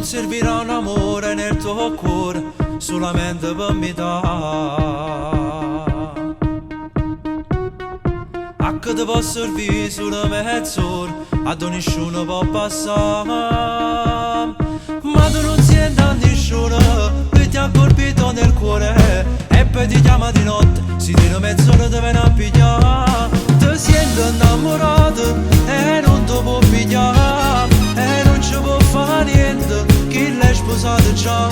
Non servirà un amore nel tuo cuore solamente per me dà. A che ti può servire solo mezz'ora, a nessuno può passare. Ma tu non senti a nessuno che ti ha colpito nel cuore, e poi ti chiama di notte, si tira mezz'ora te viene a pigliare. Ti senti innamorato e non ti può pigliare, e non ci può fare niente, chi l'hai sposato già.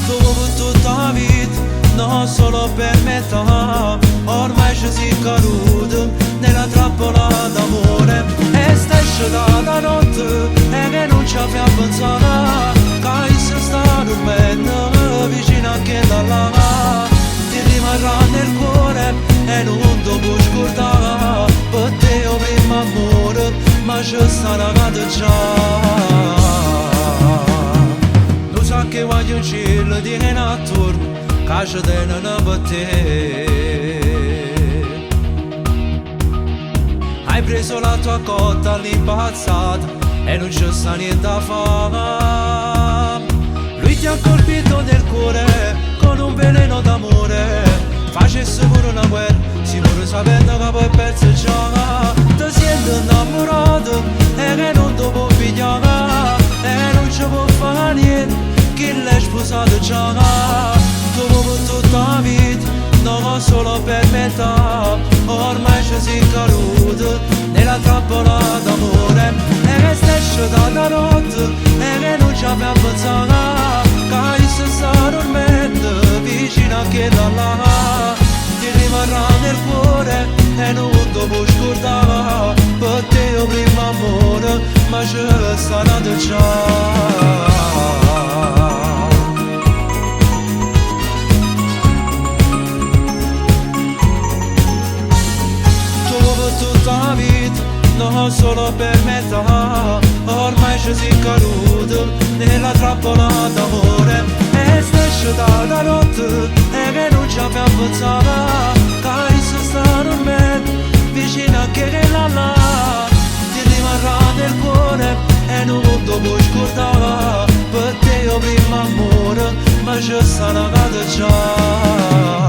Dopo tutta la vita, non solo per metà, ormai ci si è caduto nella trappola d'amore. E stai sciolata notte e che non ci abbiamo pensato, che si sta dormendo vicino a che là. Ti rimarrà nel cuore e non ti puoi scordare, per te io prima amore, ma ci sta nagato già. Lo sa che voglio un cielo di attorno, che ci tengono per te. Hai preso la tua cotta all'impazzata e non c'è sta niente da fare. Lui ti ha colpito nel cuore con un veleno d'amore, facesse pure una guerra, sicuro sapendo che poi perso già. Ti senti innamorato e che non ti può pigliare, e non ci può fare niente, chi l'hai sposato già. Dopo tutta la vita, non solo per metà, ormai ci si è caduto nella trappola d'amore. E che stai sciolata notte e che non ci abbiamo pensato, che si sta dormendo vicino a che là. Ti rimarrà nel cuore e non ti puoi scordare, per te io prima amore, ma ci sta nato già. Tutta la vita, non solo per metà, ormai ci si è caduto nella trappola d'amore. E stai sciolata notte e che non ci abbiamo pensato, che si sta dormendo vicino a che là. Ti rimarrà nel cuore e non ti puoi scordare, per te io prima amore, ma ci sta nagato già.